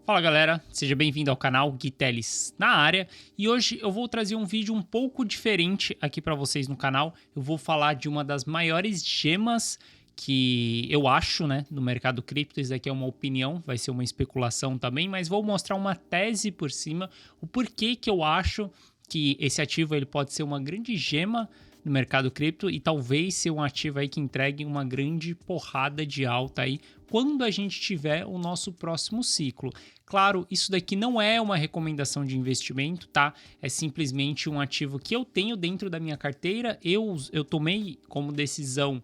Fala galera, seja bem-vindo ao canal Gui Teles na área e hoje eu vou trazer um vídeo um pouco diferente aqui para vocês no canal. Eu vou falar de uma das maiores gemas que eu acho, né, no mercado cripto. Isso aqui é uma opinião, vai ser uma especulação também, mas vou mostrar uma tese por cima, o porquê que eu acho que esse ativo ele pode ser uma grande gema no mercado cripto e talvez ser um ativo aí que entregue uma grande porrada de alta aí quando a gente tiver o nosso próximo ciclo. Claro, isso daqui não é uma recomendação de investimento, tá? É simplesmente um ativo que eu tenho dentro da minha carteira. Eu tomei como decisão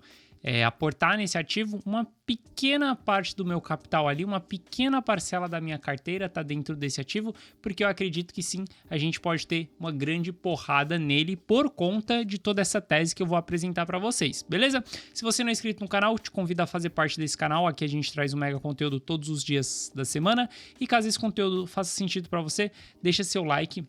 aportar nesse ativo. Uma pequena parte do meu capital ali, uma pequena parcela da minha carteira está dentro desse ativo, porque eu acredito que sim, a gente pode ter uma grande porrada nele por conta de toda essa tese que eu vou apresentar para vocês, beleza? Se você não é inscrito no canal, te convido a fazer parte desse canal. Aqui a gente traz um mega conteúdo todos os dias da semana e caso esse conteúdo faça sentido para você, deixa seu like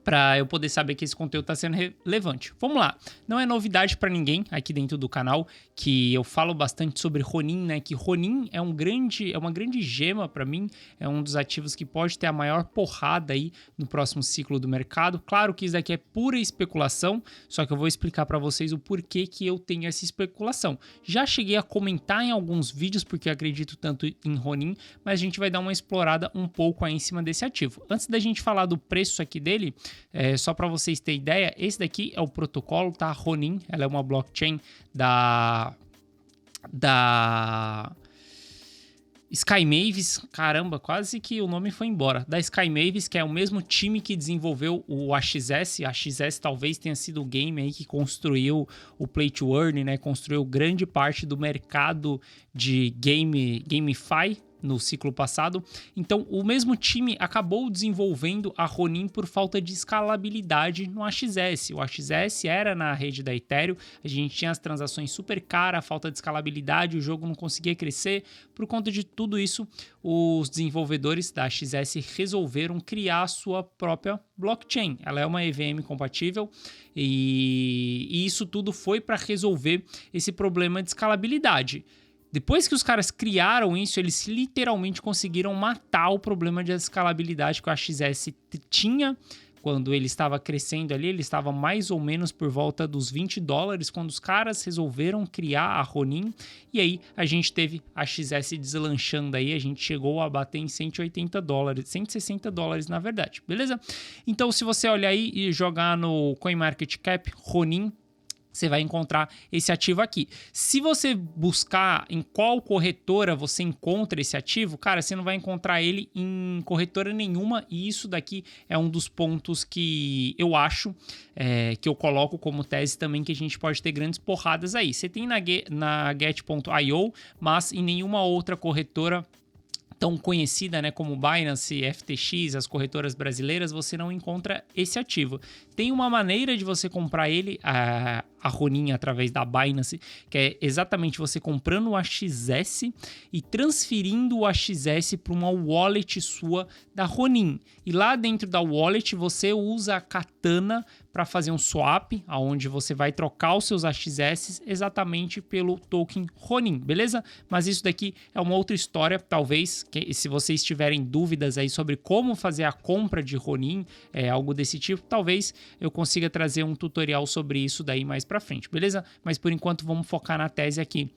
para eu poder saber que esse conteúdo está sendo relevante. Vamos lá. Não é novidade para ninguém aqui dentro do canal que eu falo bastante sobre Ronin, né? Que Ronin é uma grande gema para mim, é um dos ativos que pode ter a maior porrada aí no próximo ciclo do mercado. Claro que isso daqui é pura especulação, só que eu vou explicar para vocês o porquê que eu tenho essa especulação. Já cheguei a comentar em alguns vídeos porque eu acredito tanto em Ronin, mas a gente vai dar uma explorada um pouco aí em cima desse ativo. Antes da gente falar do preço aqui dele, só para vocês terem ideia, esse daqui é o protocolo, tá? Ronin, ela é uma blockchain da Sky Mavis, caramba, quase que o nome foi embora. Da Sky Mavis, que é o mesmo time que desenvolveu o AXS. A AXS talvez tenha sido o game aí que construiu o Play to Earn, né? Construiu grande parte do mercado de GameFi no ciclo passado. Então, o mesmo time acabou desenvolvendo a Ronin por falta de escalabilidade no AXS. O AXS era na rede da Ethereum, a gente tinha as transações super caras, falta de escalabilidade, o jogo não conseguia crescer. Por conta de tudo isso, os desenvolvedores da AXS resolveram criar a sua própria blockchain. Ela é uma EVM compatível e isso tudo foi para resolver esse problema de escalabilidade. Depois que os caras criaram isso, eles literalmente conseguiram matar o problema de escalabilidade que o AXS tinha quando ele estava crescendo ali. Ele estava mais ou menos por volta dos $20 quando os caras resolveram criar a Ronin. E aí a gente teve a AXS deslanchando aí, a gente chegou a bater em $180, $160 na verdade, beleza? Então se você olhar aí e jogar no CoinMarketCap, Ronin, você vai encontrar esse ativo aqui. Se você buscar em qual corretora você encontra esse ativo, cara, você não vai encontrar ele em corretora nenhuma, e isso daqui é um dos pontos que eu acho, que eu coloco como tese também, que a gente pode ter grandes porradas aí. Você tem na Get.io, mas em nenhuma outra corretora tão conhecida, né, como Binance, FTX, as corretoras brasileiras, você não encontra esse ativo. Tem uma maneira de você comprar ele, a Ronin, através da Binance, que é exatamente você comprando o AXS e transferindo o AXS para uma wallet sua da Ronin. E lá dentro da wallet você usa a Katana para fazer um swap, onde você vai trocar os seus AXS exatamente pelo token Ronin, beleza? Mas isso daqui é uma outra história, talvez, que se vocês tiverem dúvidas aí sobre como fazer a compra de Ronin, algo desse tipo, talvez eu consiga trazer um tutorial sobre isso daí mais para frente, beleza? Mas por enquanto vamos focar na tese aqui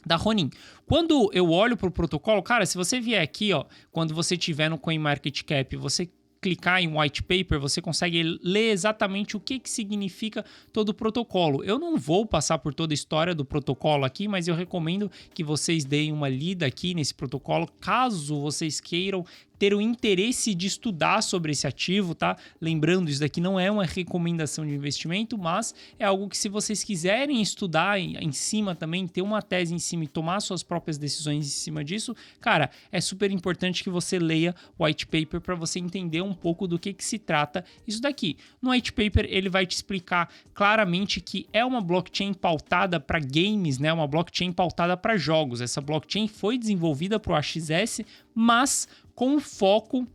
da Ronin. Quando eu olho para o protocolo, cara, se você vier aqui, ó, quando você tiver no CoinMarketCap, você clicar em white paper, você consegue ler exatamente o que significa todo o protocolo. Eu não vou passar por toda a história do protocolo aqui, mas eu recomendo que vocês deem uma lida aqui nesse protocolo, caso vocês queiram ter o interesse de estudar sobre esse ativo, tá? Lembrando, isso daqui não é uma recomendação de investimento, mas é algo que, se vocês quiserem estudar em cima também, ter uma tese em cima e tomar suas próprias decisões em cima disso, cara, é super importante que você leia o white paper para você entender um pouco do que se trata isso daqui. No white paper, ele vai te explicar claramente que é uma blockchain pautada para games, né? Uma blockchain pautada para jogos. Essa blockchain foi desenvolvida para o AXS, mas com foco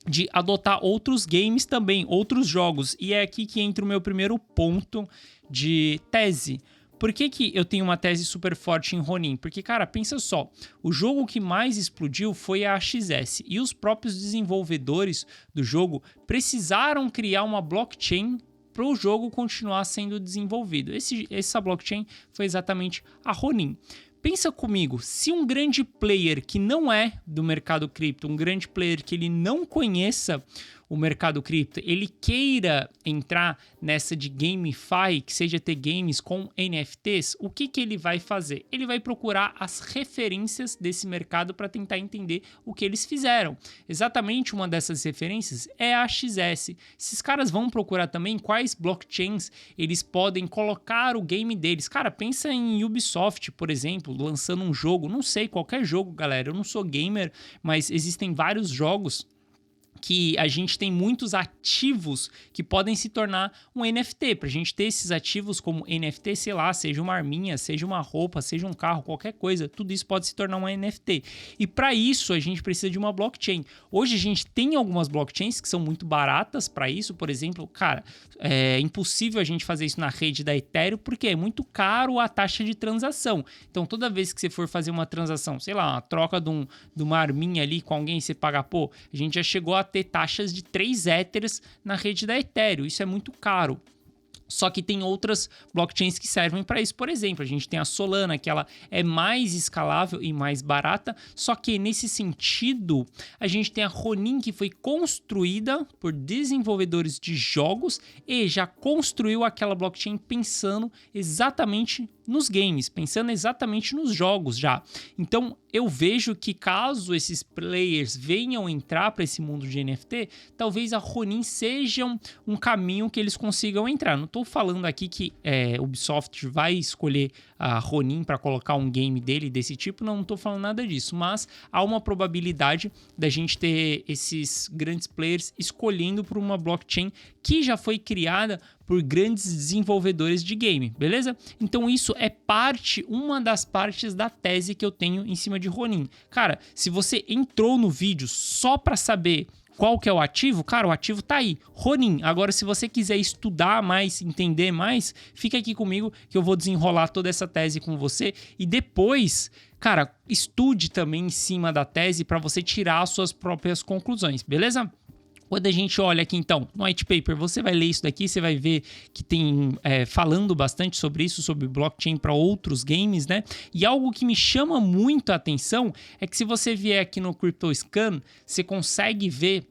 de adotar outros games também, outros jogos. E é aqui que entra o meu primeiro ponto de tese. Por que eu tenho uma tese super forte em Ronin? Porque, cara, pensa só, o jogo que mais explodiu foi a AXS e os próprios desenvolvedores do jogo precisaram criar uma blockchain para o jogo continuar sendo desenvolvido. Essa blockchain foi exatamente a Ronin. Pensa comigo, se um grande player que não é do mercado cripto, um grande player que ele não conheça o mercado cripto, ele queira entrar nessa de GameFi, que seja ter games com NFTs, o que ele vai fazer? Ele vai procurar as referências desse mercado para tentar entender o que eles fizeram. Exatamente uma dessas referências é a XS. Esses caras vão procurar também quais blockchains eles podem colocar o game deles. Cara, pensa em Ubisoft, por exemplo, lançando um jogo, não sei, qualquer jogo, galera, eu não sou gamer, mas existem vários jogos que a gente tem muitos ativos que podem se tornar um NFT. Para a gente ter esses ativos como NFT, sei lá, seja uma arminha, seja uma roupa, seja um carro, qualquer coisa, tudo isso pode se tornar um NFT. E para isso a gente precisa de uma blockchain. Hoje a gente tem algumas blockchains que são muito baratas para isso. Por exemplo, cara, é impossível a gente fazer isso na rede da Ethereum porque é muito caro a taxa de transação. Então toda vez que você for fazer uma transação, sei lá, uma troca de uma arminha ali com alguém, você paga, pô, a gente já chegou a ter taxas de 3 Ethers na rede da Ethereum. Isso é muito caro. Só que tem outras blockchains que servem para isso. Por exemplo, a gente tem a Solana, que ela é mais escalável e mais barata. Só que nesse sentido, a gente tem a Ronin, que foi construída por desenvolvedores de jogos e já construiu aquela blockchain pensando exatamente nos games, pensando exatamente nos jogos já. Então, eu vejo que caso esses players venham entrar para esse mundo de NFT, talvez a Ronin seja um caminho que eles consigam entrar. Não estou falando aqui que Ubisoft vai escolher a Ronin para colocar um game dele desse tipo, não estou falando nada disso, mas há uma probabilidade da gente ter esses grandes players escolhendo por uma blockchain que já foi criada por grandes desenvolvedores de game, beleza? Então isso é uma das partes da tese que eu tenho em cima de Ronin. Cara, se você entrou no vídeo só para saber qual que é o ativo, cara, o ativo tá aí, Ronin. Agora, se você quiser estudar mais, entender mais, fica aqui comigo que eu vou desenrolar toda essa tese com você e depois, cara, estude também em cima da tese para você tirar as suas próprias conclusões, beleza? Quando a gente olha aqui, então, no white paper, você vai ler isso daqui, você vai ver que tem falando bastante sobre isso, sobre blockchain para outros games, né? E algo que me chama muito a atenção é que se você vier aqui no CryptoScan, você consegue ver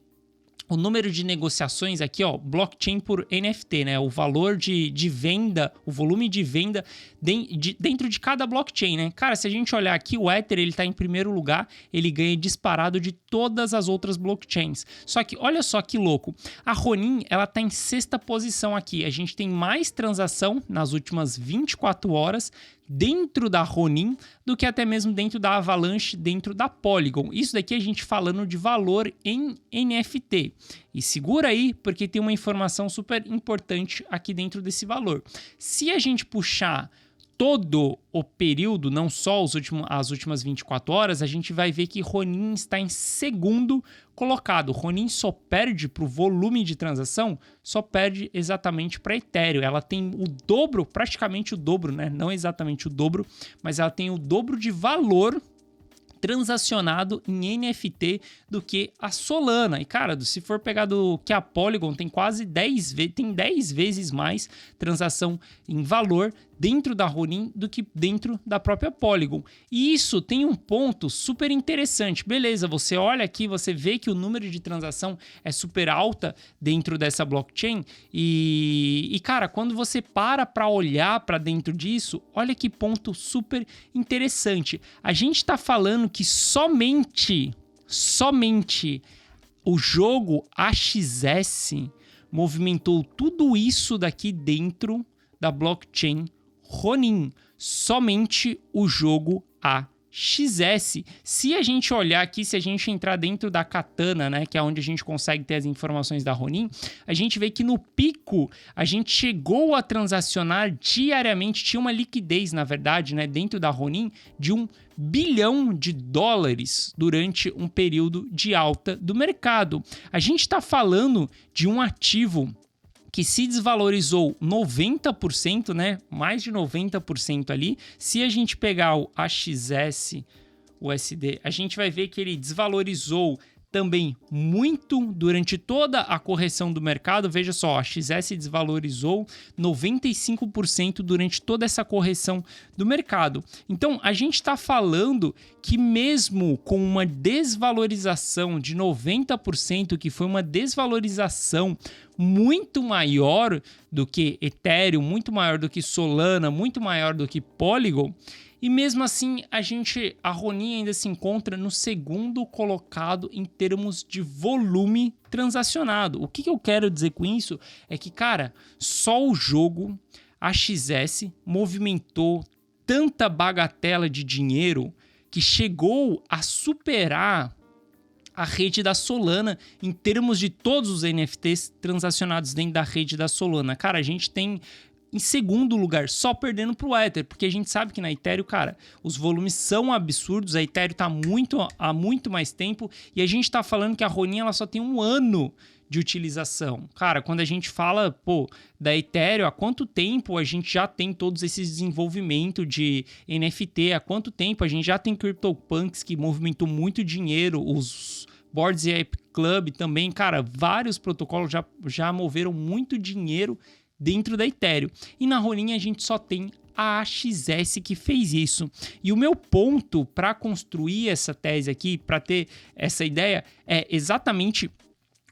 o número de negociações aqui, ó, blockchain por NFT, né? O valor de venda, o volume de venda dentro de cada blockchain, né? Cara, se a gente olhar aqui, o Ether, ele tá em primeiro lugar, ele ganha disparado de todas as outras blockchains. Só que, olha só que louco, a Ronin, ela tá em sexta posição aqui. A gente tem mais transação nas últimas 24 horas dentro da Ronin do que até mesmo dentro da Avalanche, dentro da Polygon. Isso daqui a gente falando de valor em NFT. E segura aí, porque tem uma informação super importante aqui dentro desse valor. Se a gente puxar todo o período, não só as últimas 24 horas, a gente vai ver que Ronin está em segundo colocado. Ronin só perde para o volume de transação, só perde exatamente para Ethereum. Ela tem o dobro, praticamente o dobro, né? Não exatamente o dobro, mas ela tem o dobro de valor transacionado em NFT do que a Solana. E, cara, se for pegar do que a Polygon tem quase 10 vezes mais transação em valor dentro da Ronin do que dentro da própria Polygon. E isso tem um ponto super interessante. Beleza, você olha aqui, você vê que o número de transação é super alta dentro dessa blockchain e cara, quando você para olhar para dentro disso, olha que ponto super interessante. A gente está falando que somente o jogo AXS movimentou tudo isso daqui dentro da blockchain Ronin, somente o jogo AXS. Se a gente olhar aqui, se a gente entrar dentro da Katana, né, que é onde a gente consegue ter as informações da Ronin, a gente vê que no pico a gente chegou a transacionar diariamente, tinha uma liquidez, na verdade, né, dentro da Ronin de $1 bilhão durante um período de alta do mercado. A gente está falando de um ativo que se desvalorizou 90%, né? Mais de 90% ali. Se a gente pegar o AXS, o USD, a gente vai ver que ele desvalorizou também muito durante toda a correção do mercado. Veja só, a XS desvalorizou 95% durante toda essa correção do mercado. Então, a gente está falando que mesmo com uma desvalorização de 90%, que foi uma desvalorização muito maior do que Ethereum, muito maior do que Solana, muito maior do que Polygon, e mesmo assim, a Ronin ainda se encontra no segundo colocado em termos de volume transacionado. O que eu quero dizer com isso é que, cara, só o jogo AXS movimentou tanta bagatela de dinheiro que chegou a superar a rede da Solana em termos de todos os NFTs transacionados dentro da rede da Solana. Cara, a gente tem em segundo lugar, só perdendo pro Ether, porque a gente sabe que na Ethereum, cara, os volumes são absurdos, a Ethereum tá há muito mais tempo, e a gente tá falando que a Ronin ela só tem 1 ano de utilização. Cara, quando a gente fala, da Ethereum, há quanto tempo a gente já tem todos esses desenvolvimentos de NFT, há quanto tempo a gente já tem CryptoPunks que movimentou muito dinheiro, os Boards Ape Club também, cara, vários protocolos já moveram muito dinheiro dentro da Ethereum. E na Ronin a gente só tem a AXS que fez isso. E o meu ponto para construir essa tese aqui, para ter essa ideia, é exatamente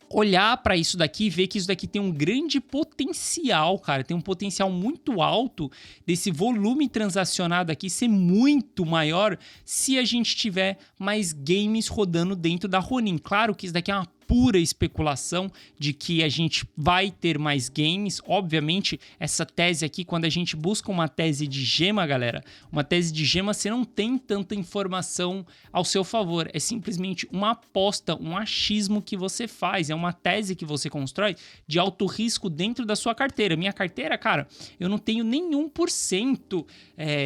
olhar para isso daqui e ver que isso daqui tem um grande potencial, cara. Tem um potencial muito alto desse volume transacionado aqui ser muito maior se a gente tiver mais games rodando dentro da Ronin. Claro que isso daqui é uma pura especulação de que a gente vai ter mais games. Obviamente, essa tese aqui, quando a gente busca uma tese de gema, galera, uma tese de gema, você não tem tanta informação ao seu favor. É simplesmente uma aposta, um achismo que você faz. É uma tese que você constrói de alto risco dentro da sua carteira. Minha carteira, cara, eu não tenho nem 1%,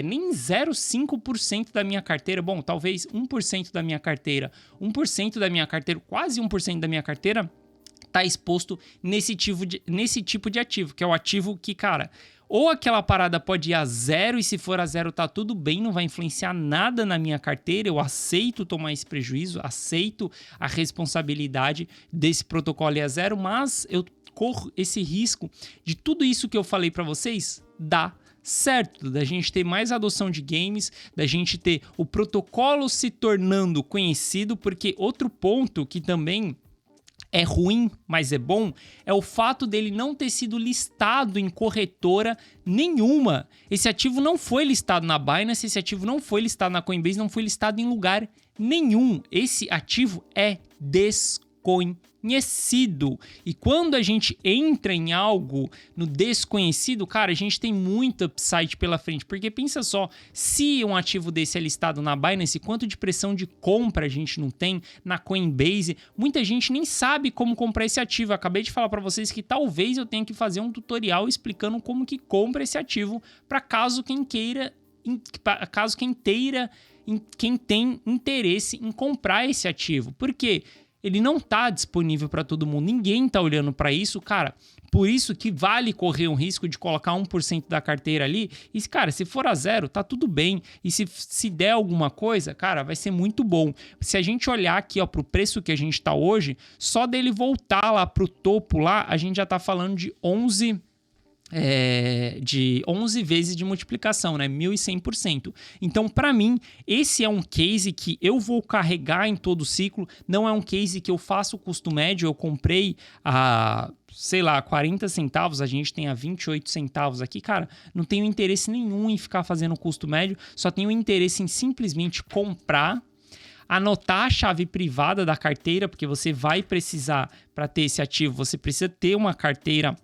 nem 0,5% da minha carteira. Bom, talvez 1% da minha carteira. 1% da minha carteira, quase 1% da minha carteira tá exposto nesse tipo de ativo, que é o ativo que, cara, ou aquela parada pode ir a zero e se for a zero tá tudo bem, não vai influenciar nada na minha carteira, eu aceito tomar esse prejuízo, aceito a responsabilidade desse protocolo ir a zero, mas eu corro esse risco de tudo isso que eu falei para vocês dar certo, da gente ter mais adoção de games, da gente ter o protocolo se tornando conhecido, porque outro ponto que também é ruim, mas é bom, é o fato dele não ter sido listado em corretora nenhuma. Esse ativo não foi listado na Binance, esse ativo não foi listado na Coinbase, não foi listado em lugar nenhum. Esse ativo é desconhecido. E quando a gente entra em algo no desconhecido, cara, a gente tem muito upside pela frente. Porque pensa só, se um ativo desse é listado na Binance, quanto de pressão de compra a gente não tem na Coinbase? Muita gente nem sabe como comprar esse ativo. Eu acabei de falar para vocês que talvez eu tenha que fazer um tutorial explicando como que compra esse ativo para caso quem tem interesse em comprar esse ativo. Por quê? Ele não está disponível para todo mundo, ninguém está olhando para isso, cara. Por isso que vale correr um risco de colocar 1% da carteira ali. E, cara, se for a zero, tá tudo bem. E se der alguma coisa, cara, vai ser muito bom. Se a gente olhar aqui, ó, pro preço que a gente tá hoje, só dele voltar lá pro topo lá, a gente já tá falando de 11 vezes de multiplicação, né? 1.100%. Então, para mim, esse é um case que eu vou carregar em todo o ciclo. Não é um case que eu faço custo médio. Eu comprei a, 40 centavos. A gente tem a 28 centavos aqui. Cara, não tenho interesse nenhum em ficar fazendo custo médio. Só tenho interesse em simplesmente comprar, anotar a chave privada da carteira, porque você vai precisar, para ter esse ativo, você precisa ter uma carteira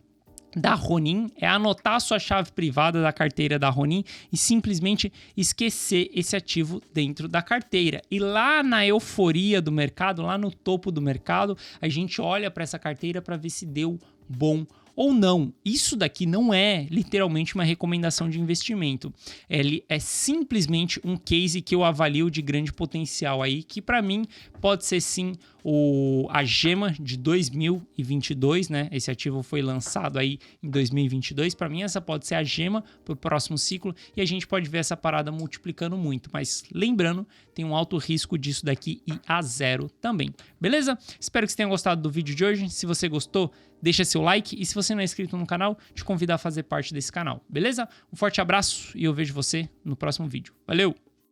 da Ronin, é anotar a sua chave privada da carteira da Ronin e simplesmente esquecer esse ativo dentro da carteira. E lá na euforia do mercado, lá no topo do mercado, a gente olha para essa carteira para ver se deu bom ou não. Isso daqui não é literalmente uma recomendação de investimento. Ele é simplesmente um case que eu avalio de grande potencial aí, que para mim pode ser sim a gema de 2022, né? Esse ativo foi lançado aí em 2022. Para mim, essa pode ser a gema para o próximo ciclo e a gente pode ver essa parada multiplicando muito. Mas lembrando, tem um alto risco disso daqui ir a zero também. Beleza? Espero que você tenha gostado do vídeo de hoje. Se você gostou, deixa seu like e se você não é inscrito no canal, te convido a fazer parte desse canal. Beleza? Um forte abraço e eu vejo você no próximo vídeo. Valeu!